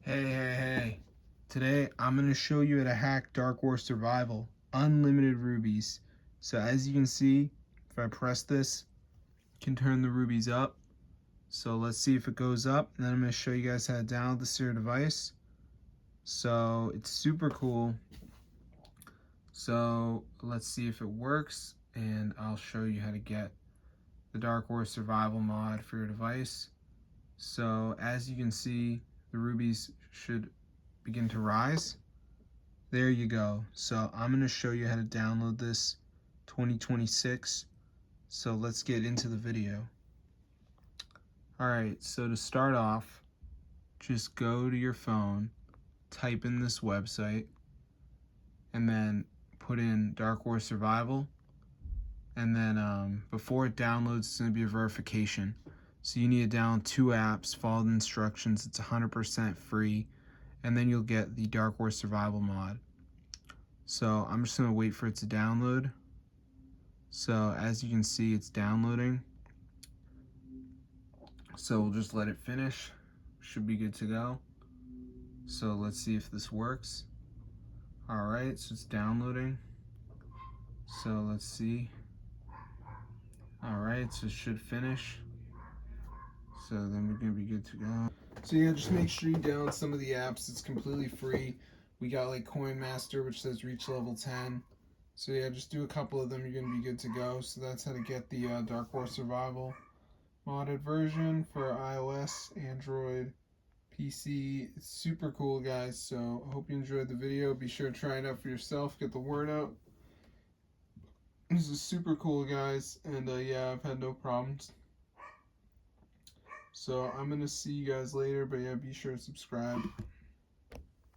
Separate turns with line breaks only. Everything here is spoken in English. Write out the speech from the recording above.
Hey. Today I'm going to show you how to hack Dark War Survival, unlimited rubies. So as you can see, if I press this, you can turn the rubies up. So let's see if it goes up, and then I'm going to show you guys how to download this to your device. So it's super cool. So let's see if it works, and I'll show you how to get the Dark War Survival mod for your device. So as you can see, the rubies should begin to rise. There you go. So I'm going to show you how to download this 2026. So let's get into the video. Alright, so to start off, just go to your phone, type in this website, and then put in Dark War Survival. And then before it downloads, it's going to be a verification. So you need to download 2 apps, follow the instructions. It's 100% free. And then you'll get the Dark War Survival mod. So I'm just going to wait for it to download. So as you can see, it's downloading. So we'll just let it finish. Should be good to go. So let's see if this works. Alright, so it's downloading. So let's see. Alright, so it should finish. So then we're going to be good to go. So yeah, just make sure you download some of the apps. It's completely free. We got like Coin Master, which says reach level 10. So yeah, just do a couple of them. You're going to be good to go. So that's how to get the Dark War Survival modded version for iOS, Android, PC. It's super cool, guys. So I hope you enjoyed the video. Be sure to try it out for yourself. Get the word out. This is super cool, guys. And yeah, I've had no problems. So I'm going to see you guys later. But yeah, be sure to subscribe.